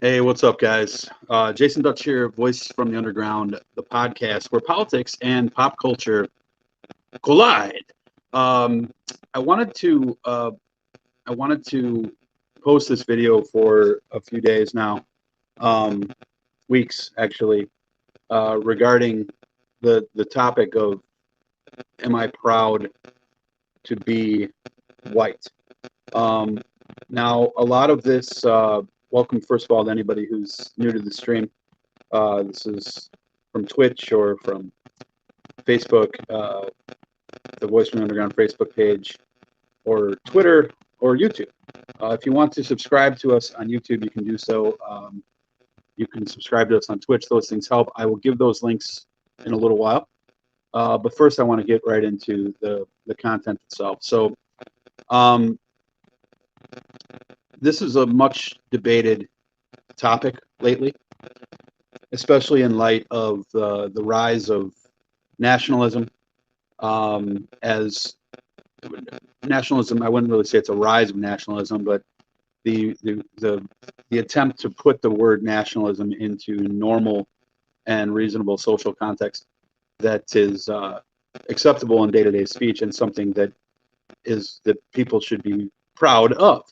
Hey, what's up, guys? Jason Dutch here, Voice from the Underground, the podcast where politics and pop culture collide. Um, I wanted to I wanted to post this video for a few days now, um, weeks actually, regarding the topic of am I proud to be white? Um, Now, a lot of this. Welcome, first of all, to anybody who's new to the stream. This is from Twitch or from Facebook, the Voice from the Underground Facebook page, or Twitter or YouTube. If you want to subscribe to us on YouTube, you can do so. You can subscribe to us on Twitch. Those things help. I will give those links in a little while. But first, I want to get right into the content itself. So, um, this is a much debated topic lately, especially in light of the rise of nationalism. As nationalism, I wouldn't really say it's a rise of nationalism, but the the the, the attempt to put the word nationalism into normal and reasonable social context that is acceptable in day-to-day speech and something that people should be proud of.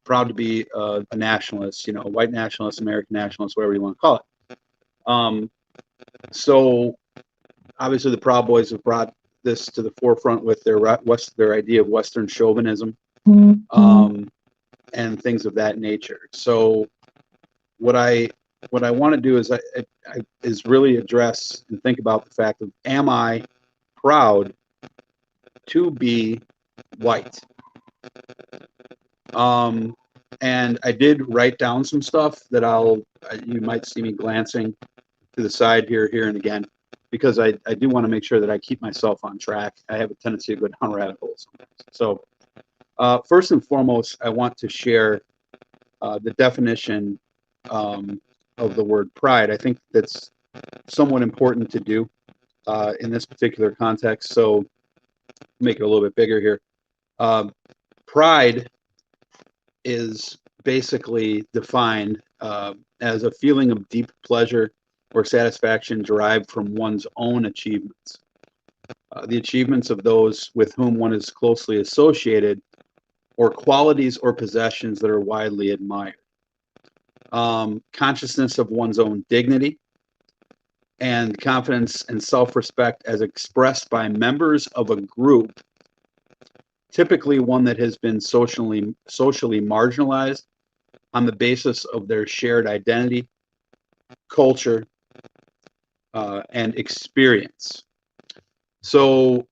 Proud to be a nationalist, a white nationalist, American nationalist, whatever you want to call it. So obviously the Proud Boys have brought this to the forefront with their idea of Western chauvinism, and things of that nature. So what I want to do is is really address and think about the fact of, am I proud to be white? And I did write down some stuff that you might see me glancing to the side here and again, because I do want to make sure that I keep myself on track. I have a tendency to go down rabbit holes sometimes. So first and foremost, I want to share the definition of the word pride. I think that's somewhat important to do in this particular context. So make it a little bit bigger here. Pride is basically defined as a feeling of deep pleasure or satisfaction derived from one's own achievements, the achievements of those with whom one is closely associated, or qualities or possessions that are widely admired. Consciousness of one's own dignity, and confidence and self-respect as expressed by members of a group, typically one that has been socially marginalized on the basis of their shared identity, culture, and experience. So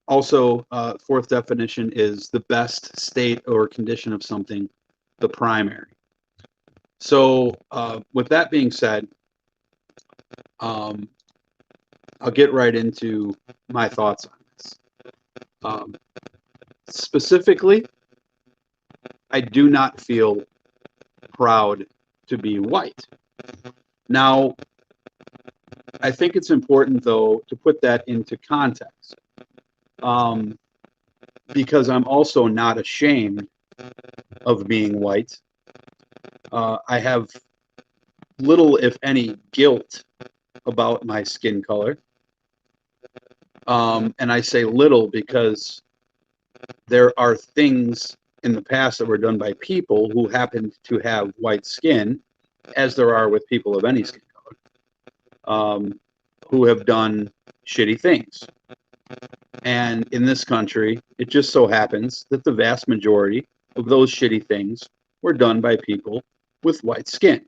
also, fourth definition is the best state or condition of something, the primary. So with that being said, I'll get right into my thoughts on this. Specifically, I do not feel proud to be white. Now, I think it's important, though, to put that into context, because I'm also not ashamed of being white. I have little, if any, guilt about my skin color. And I say little because there are things in the past that were done by people who happened to have white skin, as there are with people of any skin color, who have done shitty things. And in this country, it just so happens that the vast majority of those shitty things were done by people with white skin.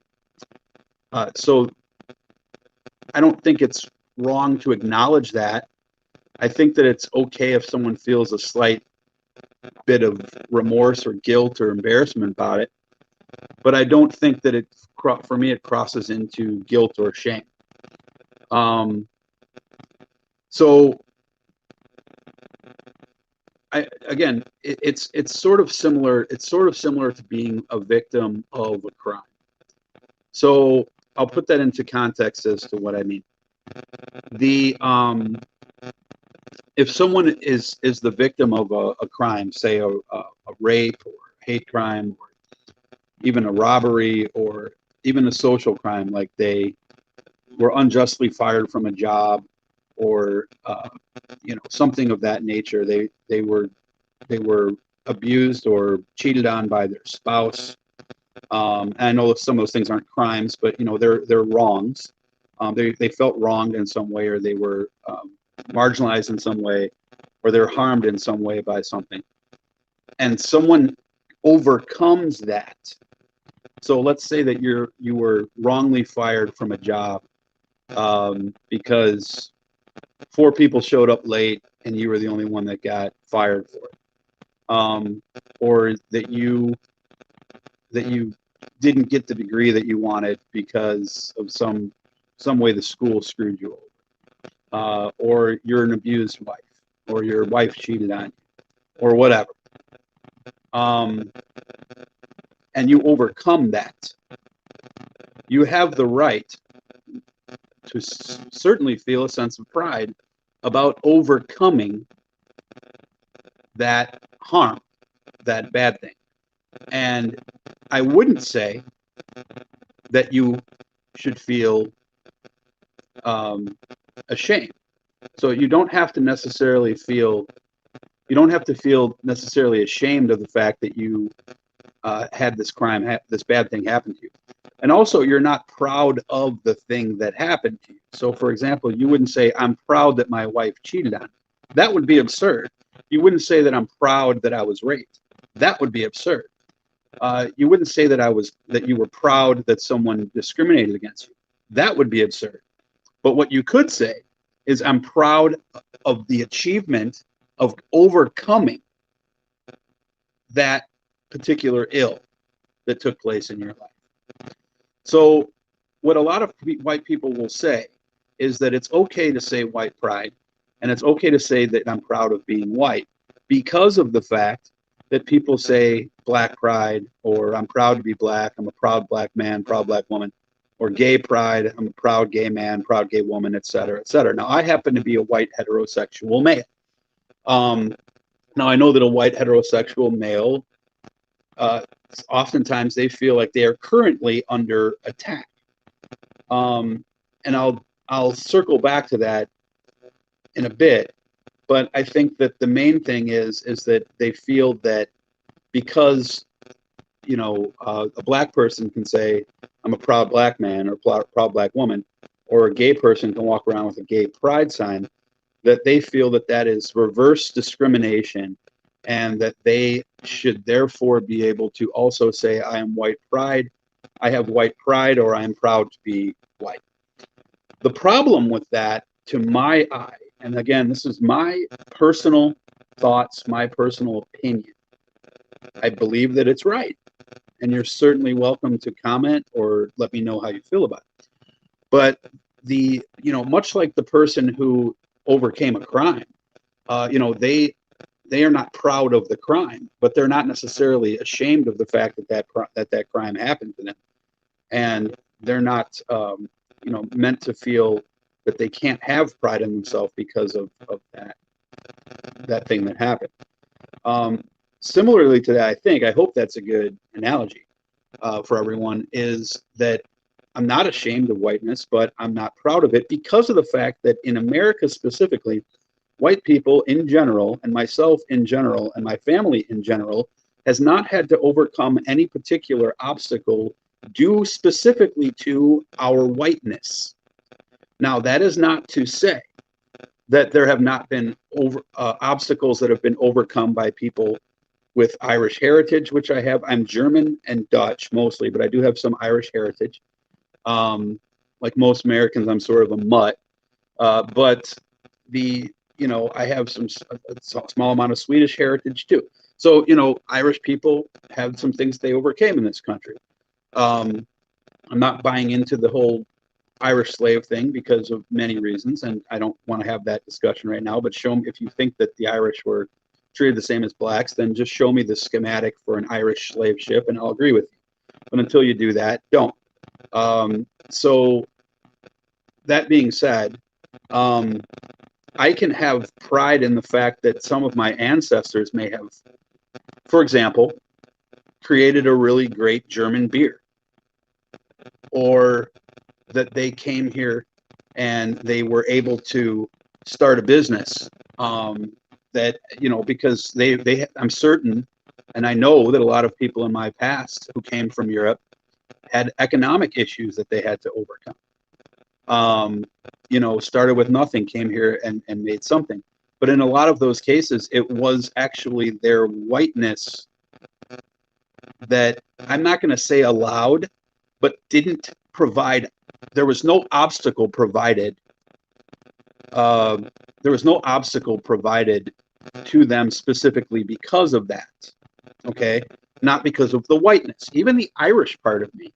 So I don't think it's wrong to acknowledge that. I think that it's okay if someone feels a slight bit of remorse or guilt or embarrassment about it, but I don't think that for me, it crosses into guilt or shame. So it's sort of similar. It's sort of similar to being a victim of a crime. So I'll put that into context as to what I mean. If someone is the victim of a crime, say a rape or hate crime, or even a robbery or even a social crime, like they were unjustly fired from a job, or something of that nature. They were abused or cheated on by their spouse. And I know some of those things aren't crimes, but they're wrongs. They felt wronged in some way, or they were marginalized in some way, or they're harmed in some way by something. And someone overcomes that. So let's say that you were wrongly fired from a job because 4 people showed up late and you were the only one that got fired for it, or that you didn't get the degree that you wanted because of some way the school screwed you over, or you're an abused wife, or your wife cheated on you, or whatever. And you overcome that. You have the right to certainly feel a sense of pride about overcoming that harm, that bad thing. And I wouldn't say that you should feel ashamed. So you don't have to necessarily feel necessarily ashamed of the fact that you had this crime, this bad thing happen to you. And also, you're not proud of the thing that happened to you. So, for example, you wouldn't say, "I'm proud that my wife cheated on me." That would be absurd. You wouldn't say that I'm proud that I was raped. That would be absurd. You wouldn't say that you were proud that someone discriminated against you. That would be absurd. But what you could say is, "I'm proud of the achievement of overcoming that particular ill that took place in your life." So what a lot of white people will say is that it's okay to say white pride, and it's okay to say that I'm proud of being white, because of the fact that people say black pride, or I'm proud to be black, I'm a proud black man, proud black woman, or gay pride, I'm a proud gay man, proud gay woman, etc., etc. Now, I happen to be a white heterosexual male. Now, I know that a white heterosexual male, oftentimes they feel like they are currently under attack. And I'll circle back to that in a bit, but I think that the main thing is that they feel that because a black person can say, "I'm a proud black man," or proud black woman, or a gay person can walk around with a gay pride sign, that they feel that that is reverse discrimination, and that they should therefore be able to also say, "I am white pride, I have white pride," or "I am proud to be white." The problem with that, to my eye, and again, this is my personal thoughts, my personal opinion, I believe that it's right. And you're certainly welcome to comment or let me know how you feel about it. But much like the person who overcame a crime, they are not proud of the crime, but they're not necessarily ashamed of the fact that crime happened to them, and they're not meant to feel that they can't have pride in themselves because of that thing that happened. Similarly to that, I hope that's a good analogy for everyone, is that I'm not ashamed of whiteness, but I'm not proud of it because of the fact that in America specifically, white people in general, and myself in general, and my family in general, has not had to overcome any particular obstacle due specifically to our whiteness. Now, that is not to say that there have not been obstacles that have been overcome by people with Irish heritage, which I have. I'm German and Dutch mostly, but I do have some Irish heritage. Like most Americans, I'm sort of a mutt. But I have a small amount of Swedish heritage too. So, Irish people have some things they overcame in this country. I'm not buying into the whole Irish slave thing because of many reasons, and I don't want to have that discussion right now, but show me, if you think that the Irish were treated the same as blacks, then just show me the schematic for an Irish slave ship and I'll agree with you. But until you do that, don't. So that being said, I can have pride in the fact that some of my ancestors may have, for example, created a really great German beer, or that they came here and they were able to start a business, that, because I'm certain, and I know that a lot of people in my past who came from Europe had economic issues that they had to overcome. Started with nothing, came here and made something. But in a lot of those cases, it was actually their whiteness that, I'm not going to say allowed, but didn't provide. There was no obstacle provided. There was no obstacle provided to them specifically because of that. Okay, not because of the whiteness. Even the Irish part of me,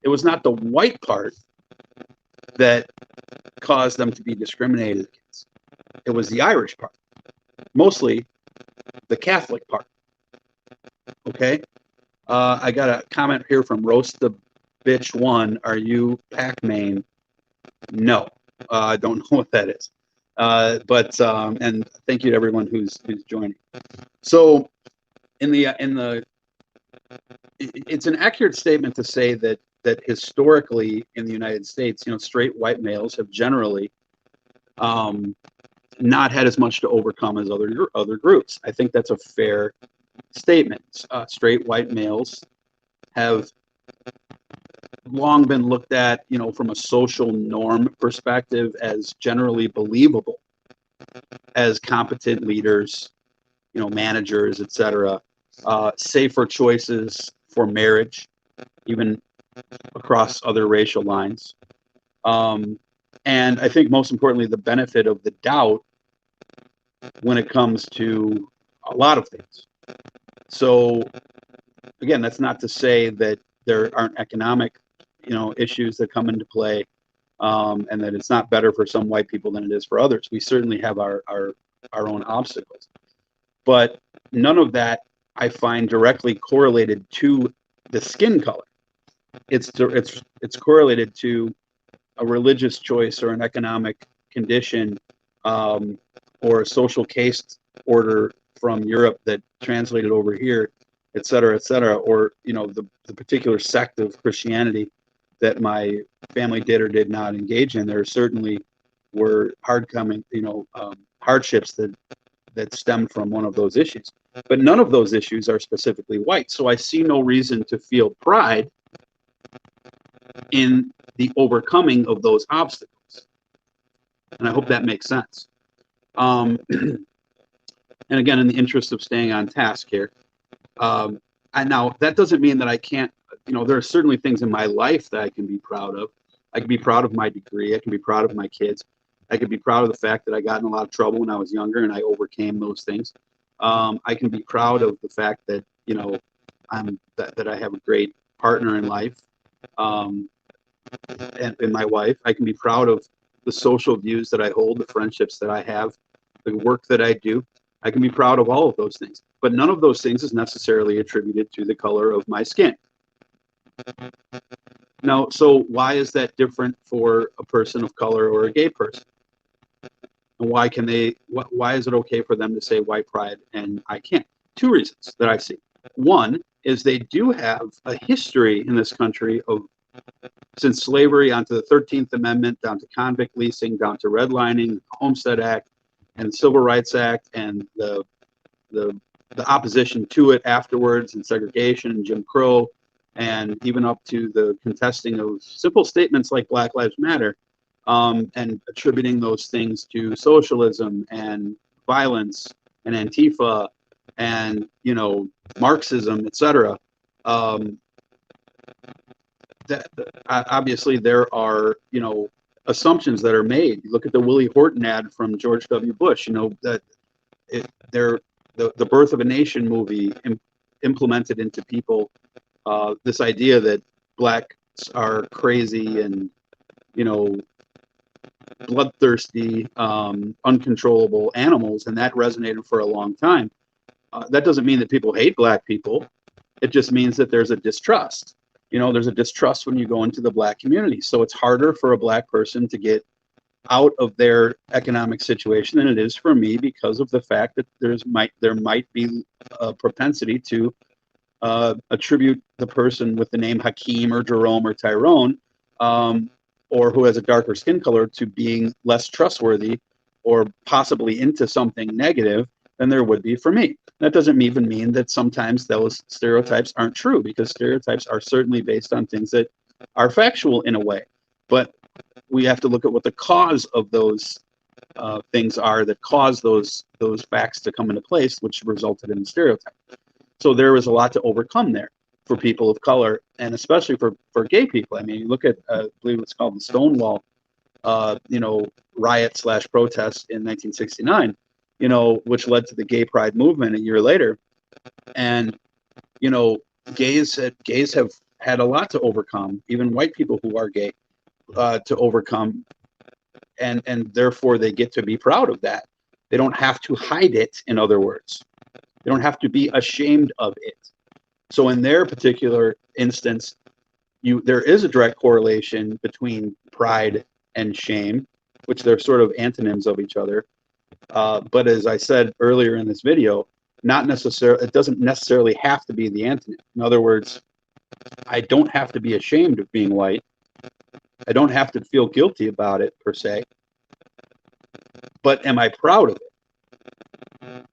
it was not the white part that caused them to be discriminated against. It was the Irish part, mostly the Catholic part. Okay, I got a comment here from Roast the Bitch One. Are you Pac-Man? No, I don't know what that is. But and thank you to everyone who's joining. So it's an accurate statement to say that historically in the United States, straight white males have generally not had as much to overcome as other groups. I think that's a fair statement. Straight white males have long been looked at, from a social norm perspective, as generally believable as competent leaders, managers, etc. Safer choices for marriage, even across other racial lines. And I think most importantly, the benefit of the doubt when it comes to a lot of things. So again, that's not to say that there aren't economic, issues that come into play, and that it's not better for some white people than it is for others. We certainly have our own obstacles, but none of that I find directly correlated to the skin color. It's correlated to a religious choice or an economic condition, or a social caste order from Europe that translated over here, et cetera, or the particular sect of Christianity that my family did or did not engage in. There certainly were hardships that stemmed from one of those issues, but none of those issues are specifically white. So I see no reason to feel pride in the overcoming of those obstacles, and I hope that makes sense. And again, in the interest of staying on task here, and now that doesn't mean that I can't. There are certainly things in my life that I can be proud of. I can be proud of my degree. I can be proud of my kids. I can be proud of the fact that I got in a lot of trouble when I was younger and I overcame those things. I can be proud of the fact that that I have a great partner in life, and my wife. I can be proud of the social views that I hold, the friendships that I have, the work that I do. I can be proud of all of those things, but none of those things is necessarily attributed to the color of my skin. Now, so why is that different for a person of color or a gay person? And why is it okay for them to say white pride and I can't? Two reasons that I see. One is they do have a history in this country of, since slavery onto the 13th Amendment, down to convict leasing, down to redlining, the Homestead Act, and the Civil Rights Act, and the opposition to it afterwards, and segregation and Jim Crow, and even up to the contesting of simple statements like Black Lives Matter, and attributing those things to socialism and violence and Antifa and Marxism, etc. Obviously there are assumptions that are made. You look at the Willie Horton ad from George W. Bush. The Birth of a Nation movie implemented into people this idea that blacks are crazy and bloodthirsty, uncontrollable animals, and that resonated for a long time. That doesn't mean that people hate black people. It just means that there's a distrust. There's a distrust when you go into the black community. So it's harder for a black person to get out of their economic situation than it is for me, because of the fact that there might be a propensity to attribute the person with the name Hakeem or Jerome or Tyrone, or who has a darker skin color, to being less trustworthy or possibly into something negative than there would be for me. That doesn't even mean that sometimes those stereotypes aren't true, because stereotypes are certainly based on things that are factual in a way. But we have to look at what the cause of those things are that cause those facts to come into place, which resulted in the stereotype. So there was a lot to overcome there for people of color, and especially for gay people. I mean, you look at, I believe it's called the Stonewall, riot / protest in 1969, which led to the gay pride movement a year later. And, gays have had a lot to overcome, even white people who are gay, to overcome. And therefore they get to be proud of that. They don't have to hide it, in other words. They don't have to be ashamed of it. So in their particular instance, there is a direct correlation between pride and shame, which they're sort of antonyms of each other. But as I said earlier in this video, it doesn't necessarily have to be the antonym. In other words, I don't have to be ashamed of being white. I don't have to feel guilty about it per se. But am I proud of it?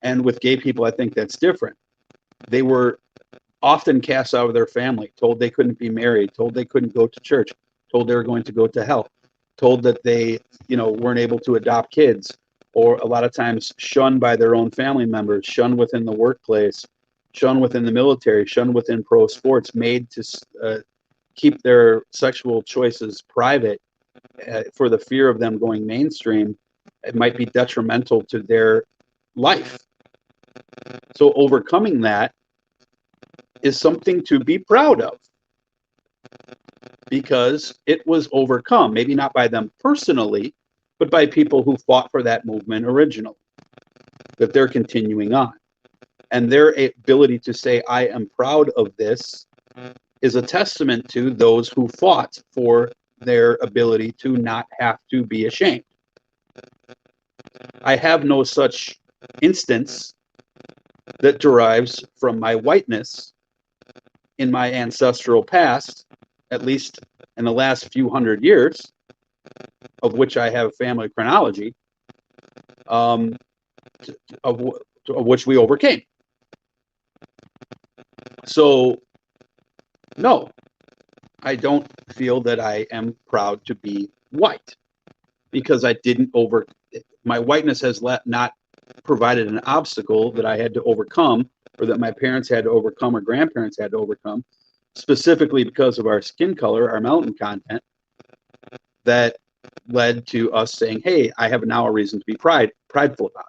And with gay people, I think that's different. They were often cast out of their family, told they couldn't be married, told they couldn't go to church, told they were going to go to hell, told that they, weren't able to adopt kids, or a lot of times shunned by their own family members, shunned within the workplace, shunned within the military, shunned within pro sports, made to keep their sexual choices private for the fear of them going mainstream. It might be detrimental to their life. So overcoming that is something to be proud of, because it was overcome, maybe not by them personally, but by people who fought for that movement originally, that they're continuing on. And their ability to say, I am proud of this, is a testament to those who fought for their ability to not have to be ashamed. I have no such instance that derives from my whiteness in my ancestral past, at least in the last few hundred years, of which I have family chronology, of which we overcame. So, no, I don't feel that I am proud to be white, because I didn't my whiteness has not provided an obstacle that I had to overcome, or that my parents had to overcome, or grandparents had to overcome, specifically because of our skin color, our melanin content, that led to us saying, hey, I have now a reason to be prideful about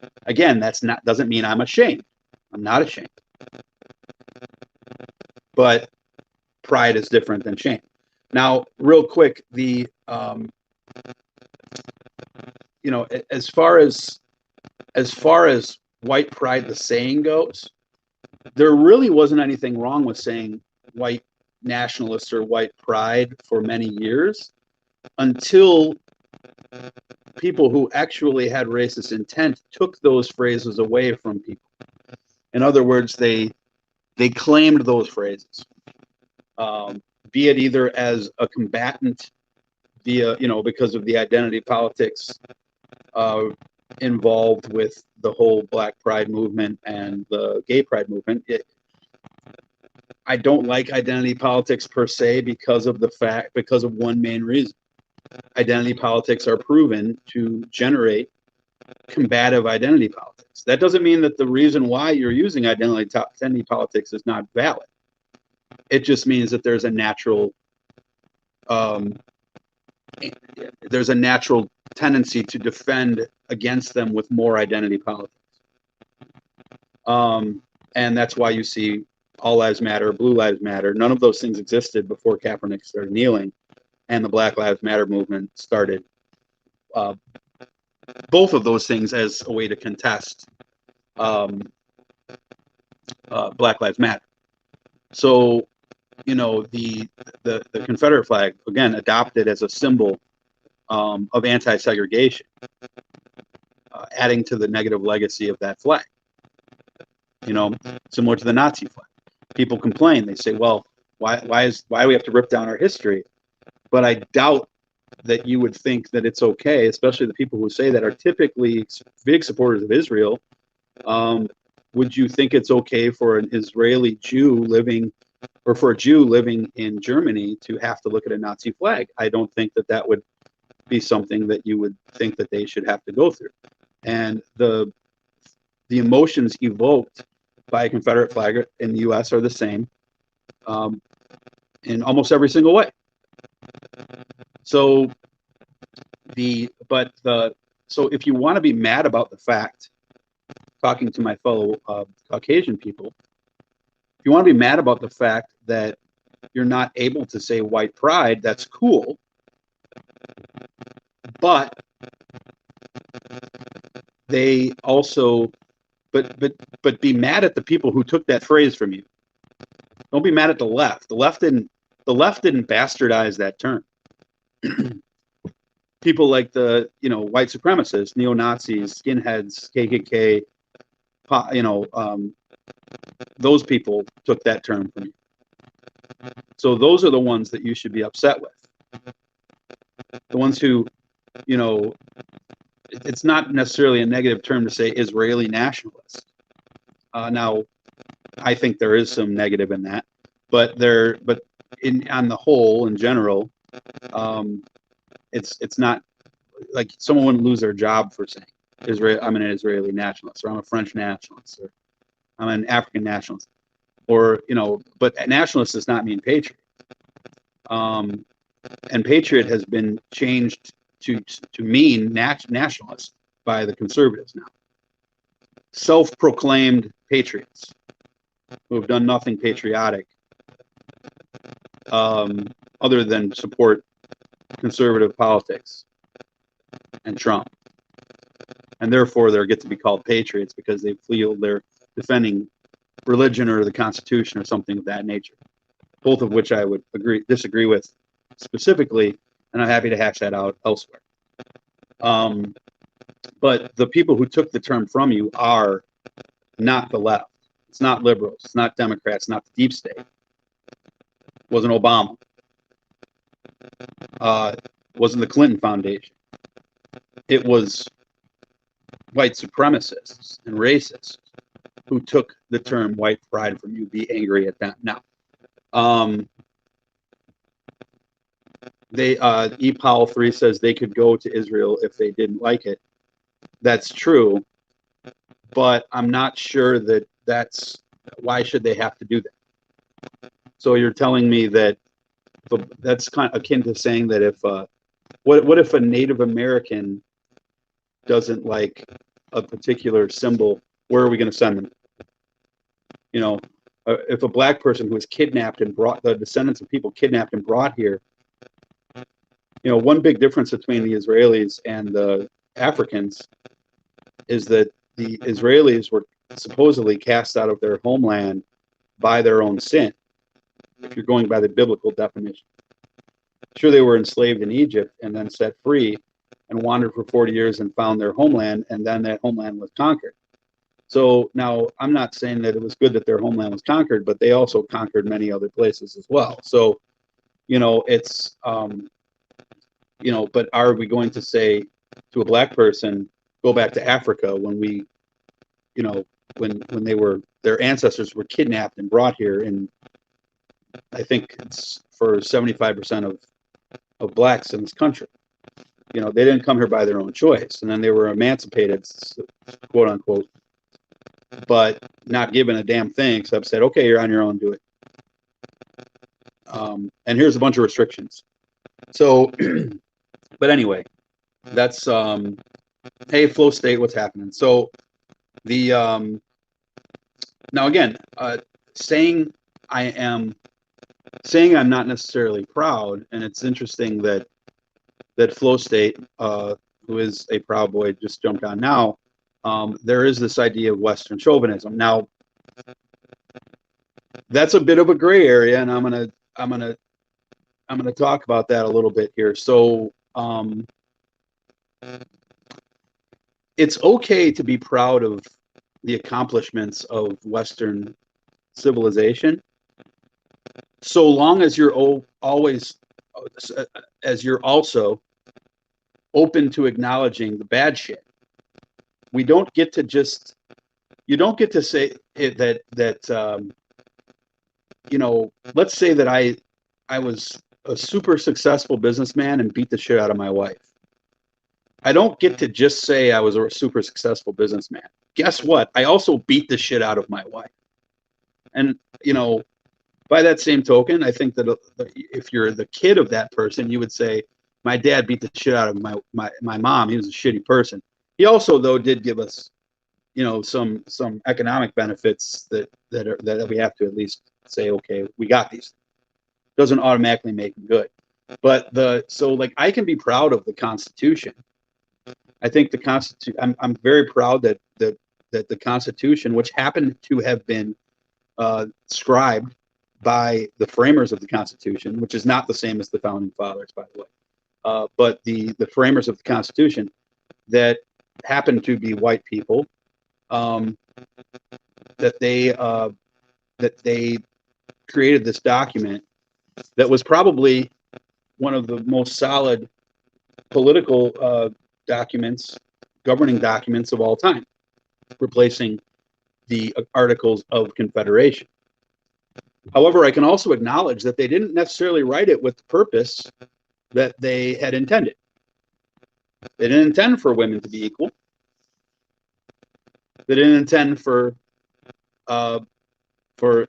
it. Again, doesn't mean I'm ashamed. I'm not ashamed. But pride is different than shame. Now, real quick, as far as white pride, the saying goes, there really wasn't anything wrong with saying white nationalists or white pride for many years, until people who actually had racist intent took those phrases away from people. In other words, they claimed those phrases, be it either as a combatant via, because of the identity politics involved with the whole Black Pride movement and the gay pride movement. I don't like identity politics per se because of one main reason. Identity politics are proven to generate combative identity politics. That doesn't mean that the reason why you're using identity politics is not valid. It just means that there's a natural tendency to defend against them with more identity politics. And that's why you see All Lives Matter, Blue Lives Matter. None of those things existed before Kaepernick started kneeling and the Black Lives Matter movement started. Both of those things as a way to contest Black Lives Matter. So, the Confederate flag, again, adopted as a symbol of anti-segregation, adding to the negative legacy of that flag. Similar to the Nazi flag. People complain. They say, well, why do we have to rip down our history? But I doubt that you would think that it's okay, especially the people who say that are typically big supporters of Israel. Would you think it's okay for an Israeli Jew living, or for a Jew living in Germany to have to look at a Nazi flag? I don't think that would be something that you would think that they should have to go through. And the emotions evoked by a Confederate flag in the U.S. are the same in almost every single way. So so if you want to be mad about the fact, talking to my fellow Caucasian people, if you want to be mad about the fact that you're not able to say white pride, that's cool. But they also, but be mad at the people who took that phrase from you. Don't be mad at the left. The left didn't bastardize that term. People like the white supremacists, neo-Nazis, skinheads, KKK, those people took that term from you. So those are the ones that you should be upset with. The ones who, it's not necessarily a negative term to say Israeli nationalist. Now, I think there is some negative in that, but on the whole, in general, it's not like someone wouldn't lose their job for saying I'm an Israeli nationalist, or I'm a French nationalist, or I'm an African nationalist, or but nationalist does not mean patriot. And patriot has been changed to mean nationalist by the conservatives now. Self-proclaimed patriots who have done nothing patriotic other than support conservative politics and Trump. And therefore they get to be called patriots because they feel they're defending religion or the Constitution or something of that nature. Both of which I would disagree with specifically, and I'm happy to hash that out elsewhere. But the people who took the term from you are not the left. It's not liberals. It's not Democrats. Not the deep state. It wasn't Obama. Wasn't the Clinton Foundation. It was white supremacists and racists who took the term white pride from you. Be angry at that now. E. Powell 3 says they could go to Israel if they didn't like it. That's true, but I'm not sure that's why should they have to do that. So you're telling me that that's kind of akin to saying that if what if a Native American doesn't like a particular symbol, where are we going to send them? If a black person who was kidnapped and brought, the descendants of people kidnapped and brought here, one big difference between the Israelis and the Africans is that the Israelis were supposedly cast out of their homeland by their own sin, if you're going by the biblical definition. Sure, they were enslaved in Egypt and then set free and wandered for 40 years and found their homeland, and then that homeland was conquered. So now I'm not saying that it was good that their homeland was conquered, but they also conquered many other places as well. So, it's, but are we going to say to a black person, go back to Africa when we, when their ancestors were kidnapped and brought here, and I think it's for 75% of blacks in this country. They didn't come here by their own choice, and then they were emancipated, quote unquote, but not given a damn thing except said, okay, you're on your own, do it. And here's a bunch of restrictions. So, but anyway, that's hey, flow state, what's happening? So the now again, saying I'm not necessarily proud, and it's interesting that flow state, who is a Proud Boy, just jumped on now. There is this idea of Western chauvinism. Now, that's a bit of a gray area, and I'm gonna talk about that a little bit here. So, it's okay to be proud of the accomplishments of Western civilization, so long as you're always, as you're also open to acknowledging the bad shit. We don't get to just, you don't get to say that you know, let's say that I was a super successful businessman and beat the shit out of my wife. I don't get to just say I was a super successful businessman. Guess what? I also beat the shit out of my wife. And, you know, by that same token, I think that if you're the kid of that person, you would say, my dad beat the shit out of my mom. He was a shitty person. He also, though, did give us, you know, some economic benefits that we have to at least say, okay, we got these. Doesn't automatically make them good. But so like I can be proud of the Constitution. I think the Constitution. I'm very proud that the Constitution, which happened to have been scribed by the framers of the Constitution, which is not the same as the founding fathers, by the way, but the framers of the Constitution that happened to be white people, that they created this document that was probably one of the most solid political documents, governing documents of all time, replacing the Articles of Confederation. However, I can also acknowledge that they didn't necessarily write it with the purpose that they had intended. They didn't intend for women to be equal. They didn't intend for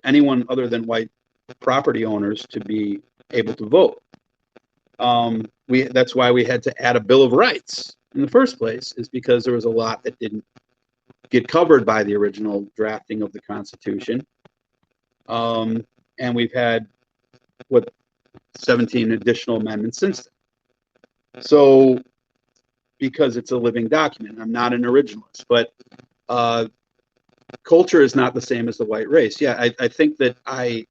anyone other than white property owners to be able to vote. That's why we had to add a Bill of Rights in the first place, is because there was a lot that didn't get covered by the original drafting of the Constitution. And we've had 17 additional amendments since then. So, because it's a living document, I'm not an originalist, but culture is not the same as the white race. Yeah, I think that I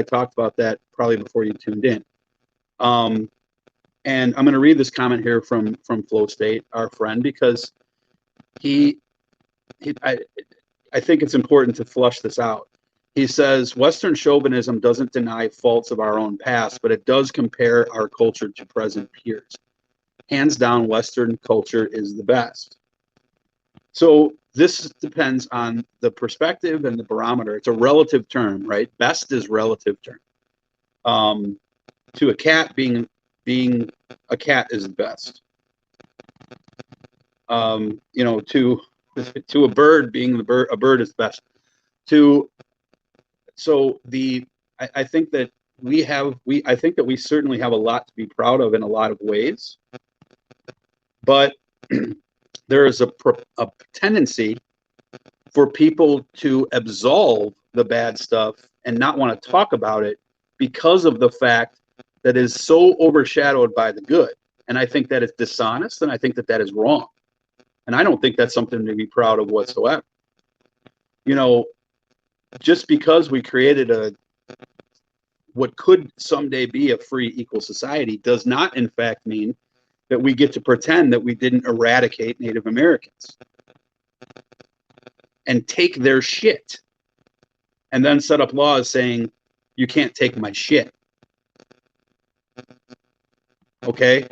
talked about that probably before you tuned in. And I'm going to read this comment here from Flow State, our friend, because I think it's important to flush this out. He says, Western chauvinism doesn't deny faults of our own past, but it does compare our culture to present peers. Hands down, Western culture is the best. So this depends on the perspective and the barometer. It's a relative term, right? Best is relative term. To a cat, being a cat is the best. You know, to a bird, being a bird is the best. I think that I think that we certainly have a lot to be proud of in a lot of ways, but there is a tendency for people to absolve the bad stuff and not want to talk about it because of the fact that is so overshadowed by the good. And I think that is dishonest, and I think that is wrong. And I don't think that's something to be proud of whatsoever. You know, just because we created what could someday be a free, equal society does not, in fact, mean that we get to pretend that we didn't eradicate Native Americans and take their shit and then set up laws saying, you can't take my shit. Okay?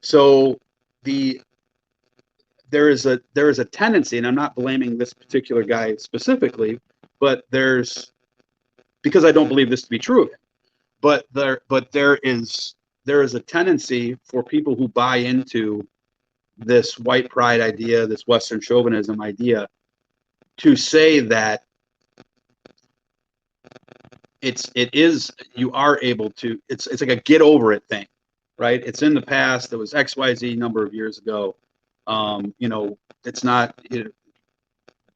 So there is a tendency, and I'm not blaming this particular guy specifically, but because I don't believe this to be true of him, but there is a tendency for people who buy into this white pride idea, this Western chauvinism idea, to say that you are able to, it's like a get over it thing, right? It's in the past. It was XYZ number of years ago. You know, it's not,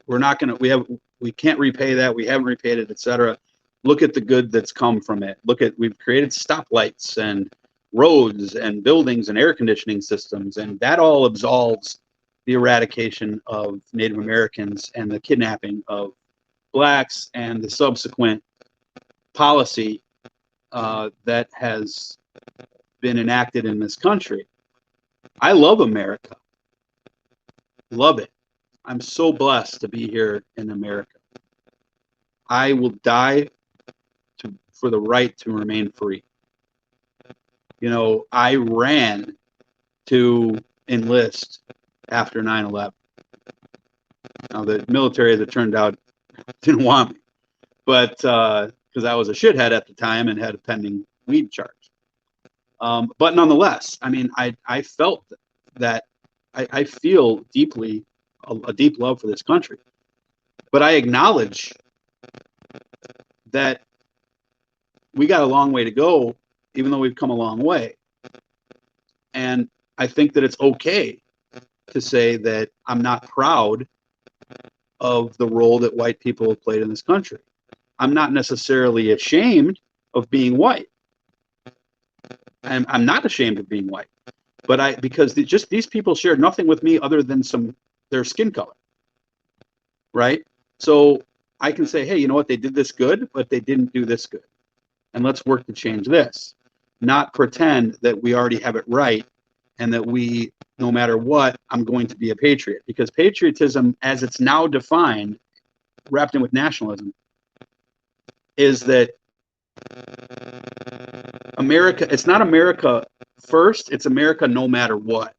we're not going to, we can't repay that. We haven't repaid it, etc. Look at the good that's come from it. We've created stoplights and roads and buildings and air conditioning systems, and that all absolves the eradication of Native Americans and the kidnapping of blacks and the subsequent policy that has been enacted in this country. I love America. Love it. I'm so blessed to be here in America. I will die for the right to remain free. You know, I ran to enlist after 9/11. Now, the military, as it turned out, didn't want me, but because I was a shithead at the time and had a pending weed charge. But nonetheless, I mean, I felt that I feel deeply a deep love for this country, but I acknowledge that we got a long way to go, even though we've come a long way. And I think that it's okay to say that I'm not proud of the role that white people have played in this country. I'm not necessarily ashamed of being white. I'm not ashamed of being white, but because just these people shared nothing with me other than their skin color, right? So I can say, hey, you know what? They did this good, but they didn't do this good, and let's work to change this. Not pretend that we already have it right, and that no matter what, I'm going to be a patriot, because patriotism, as it's now defined, wrapped in with nationalism, is that America, it's not America first, it's America no matter what.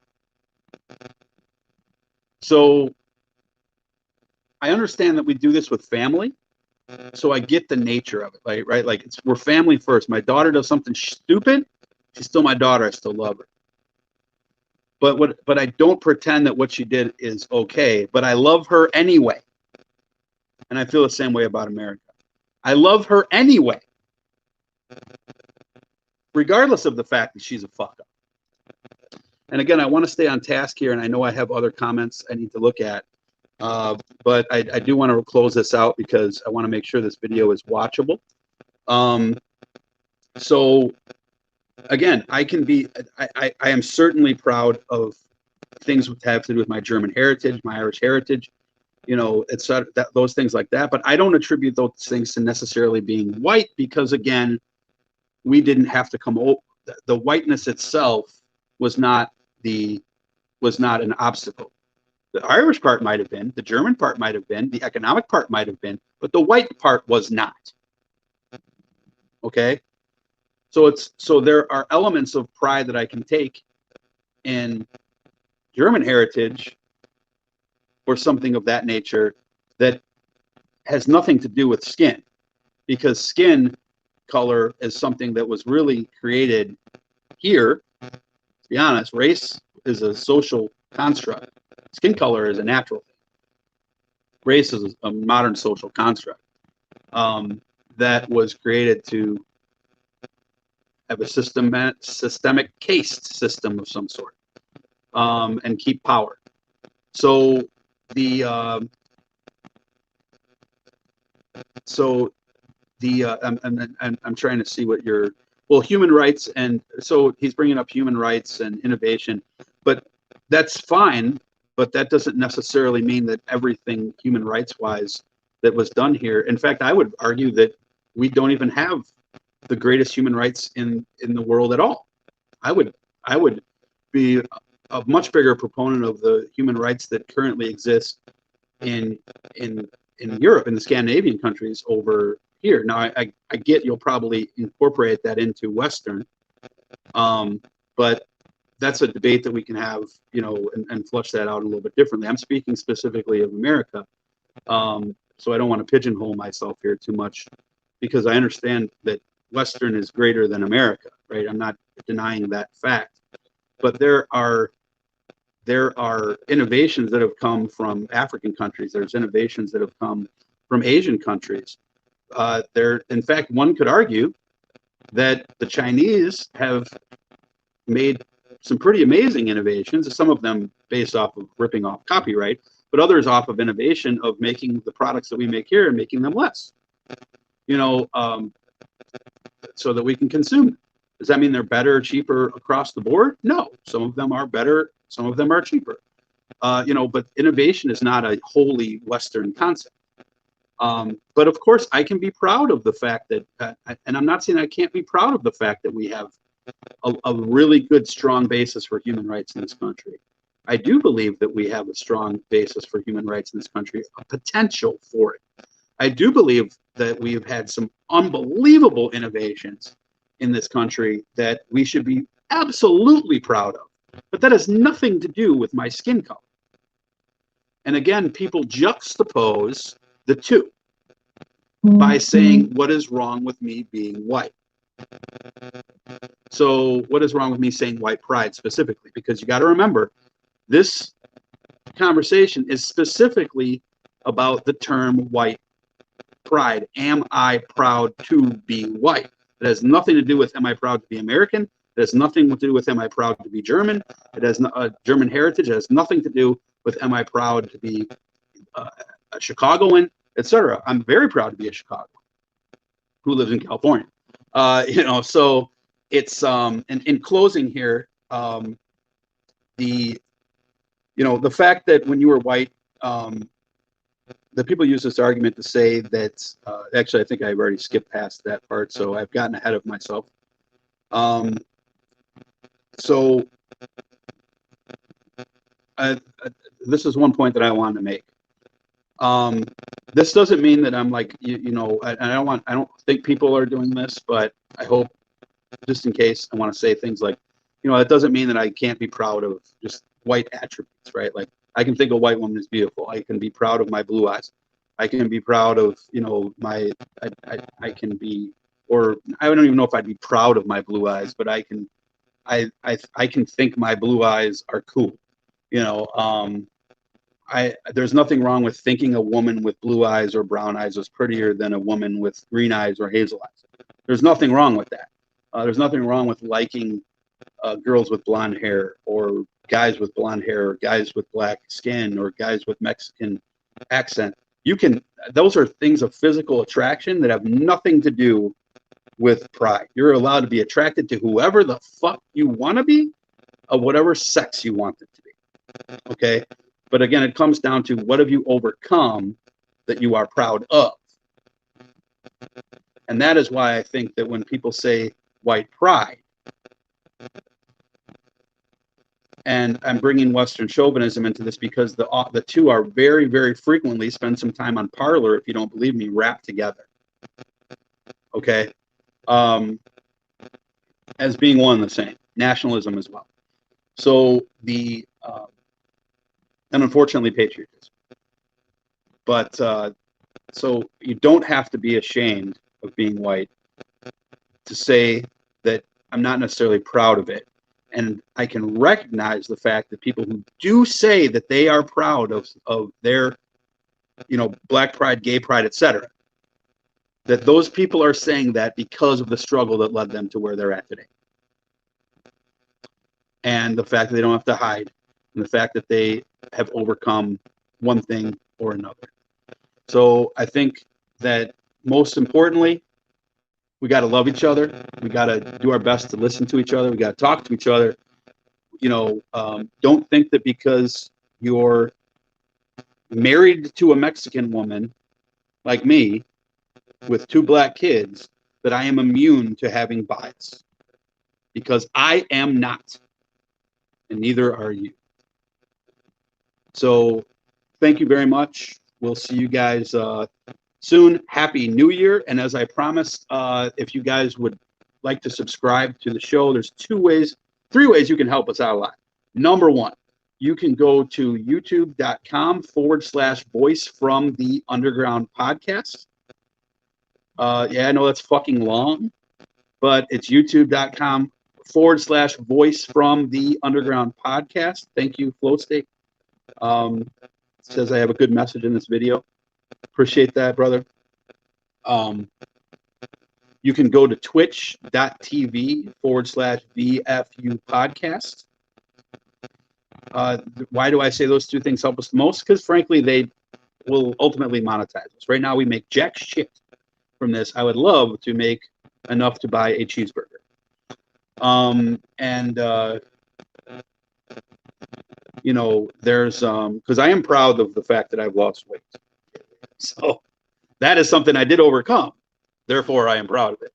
So I understand that we do this with family, so I get the nature of it, right? Like we're family first. My daughter does something stupid, she's still my daughter, I still love her. But I don't pretend that what she did is okay, but I love her anyway. And I feel the same way about America. I love her anyway, regardless of the fact that she's a fuck up. And again, I want to stay on task here, and I know I have other comments I need to look at, but I do want to close this out because I want to make sure this video is watchable. So again, I am certainly proud of things that have to do with my German heritage, my Irish heritage, you know, etc. Those things like that. But I don't attribute those things to necessarily being white, because again, we didn't have to come over. The whiteness itself was not an obstacle. The Irish part might have been, the German part might have been, the economic part might have been, but the white part was not. Okay, so there are elements of pride that I can take in German heritage or something of that nature that has nothing to do with skin, because skin color is something that was really created here. To be honest, race is a social construct. Skin color is a natural thing. Race is a modern social construct that was created to have a systemic caste system of some sort, and keep power. So I'm trying to see what human rights, and so he's bringing up human rights and innovation, but that's fine. But that doesn't necessarily mean that everything human rights wise that was done here. In fact, I would argue that we don't even have the greatest human rights in the world at all. I would be a much bigger proponent of the human rights that currently exist in Europe, in the Scandinavian countries over here. Now, I get you'll probably incorporate that into Western, but that's a debate that we can have, you know, and flush that out a little bit differently. I'm speaking specifically of America, so I don't want to pigeonhole myself here too much, because I understand that Western is greater than America, right? I'm not denying that fact, but there are innovations that have come from African countries. There's innovations that have come from Asian countries. In fact, one could argue that the Chinese have made some pretty amazing innovations, some of them based off of ripping off copyright, but others off of innovation of making the products that we make here and making them less, you know, so that we can consume. Does that mean they're better or cheaper across the board? No, some of them are better, some of them are cheaper, you know, but innovation is not a wholly Western concept. But of course, I can be proud of the fact that, and I'm not saying I can't be proud of the fact that we have a really good, strong basis for human rights in this country. I do believe that we have a strong basis for human rights in this country, a potential for it. I do believe that we have had some unbelievable innovations in this country that we should be absolutely proud of. But that has nothing to do with my skin color. And again, people juxtapose the two by saying, what is wrong with me being white? So what is wrong with me saying white pride specifically? Because you got to remember, this conversation is specifically about the term white pride. Am I proud to be white? It has nothing to do with am I proud to be American. It has nothing to do with am I proud to be German. It has German heritage. It has nothing to do with am I proud to be a Chicagoan, etc. I'm very proud to be a Chicagoan who lives in California. So it's and in closing here, the fact that when you were white, the people use this argument to say that actually I think I've already skipped past that part, so I've gotten ahead of myself. This is one point that I wanted to make. This doesn't mean that I'm like I don't think people are doing this, but I hope, just in case, I want to say things like, it doesn't mean that I can't be proud of just white attributes, right? Like, I can think a white woman is beautiful. I can be proud of my blue eyes. I can be proud of, I can be, or I don't even know if I'd be proud of my blue eyes, but I can think my blue eyes are cool. There's nothing wrong with thinking a woman with blue eyes or brown eyes is prettier than a woman with green eyes or hazel eyes. There's nothing wrong with that. There's nothing wrong with liking girls with blonde hair, or guys with blonde hair, or guys with black skin, or guys with Mexican accent. Those are things of physical attraction that have nothing to do with pride. You're allowed to be attracted to whoever the fuck you want to be, of whatever sex you want it to be. Okay? But again, it comes down to, what have you overcome that you are proud of? And that is why I think that when people say white pride, and I'm bringing Western chauvinism into this because the two are very, very frequently, spend some time on Parler if you don't believe me, wrapped together. Okay? As being one and the same. Nationalism as well. So and unfortunately patriotism. But so you don't have to be ashamed of being white to say that I'm not necessarily proud of it. And I can recognize the fact that people who do say that they are proud of their, black pride, gay pride, etc., that those people are saying that because of the struggle that led them to where they're at today. And the fact that they don't have to hide, and the fact that they have overcome one thing or another. So I think that most importantly, we got to love each other. We got to do our best to listen to each other. We got to talk to each other. Don't think that because you're married to a Mexican woman like me with 2 black kids that I am immune to having bias, because I am not, and neither are you. So thank you very much. We'll see you guys soon. Happy New Year. And as I promised, if you guys would like to subscribe to the show, there's 3 ways you can help us out a lot. Number 1, you can go to youtube.com/voice from the underground podcast. Yeah, I know that's fucking long, but it's youtube.com/voice from the underground podcast. Thank you, Flow State. It says I have a good message in this video. Appreciate that, brother. You can go to twitch.tv/VFU podcast. Why do I say those 2 things help us the most? Because frankly, they will ultimately monetize us. Right now, we make jack shit from this. I would love to make enough to buy a cheeseburger. There's because I am proud of the fact that I've lost weight. So that is something I did overcome. Therefore, I am proud of it.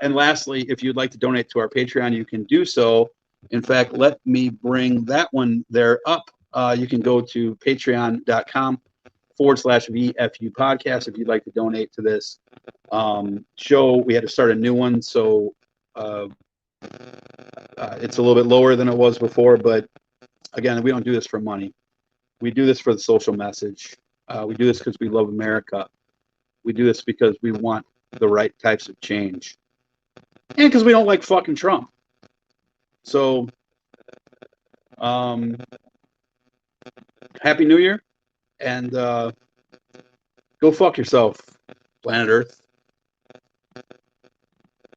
And lastly, if you'd like to donate to our Patreon, you can do so In fact, let me bring that one there up. You can go to patreon.com/VFU podcast if you'd like to donate to this show. We had to start a new one, so it's a little bit lower than it was before. But again, we don't do this for money. We do this for the social message. We do this because we love America. We do this because we want the right types of change. And because we don't like fucking Trump. So, Happy New Year. And go fuck yourself, planet Earth.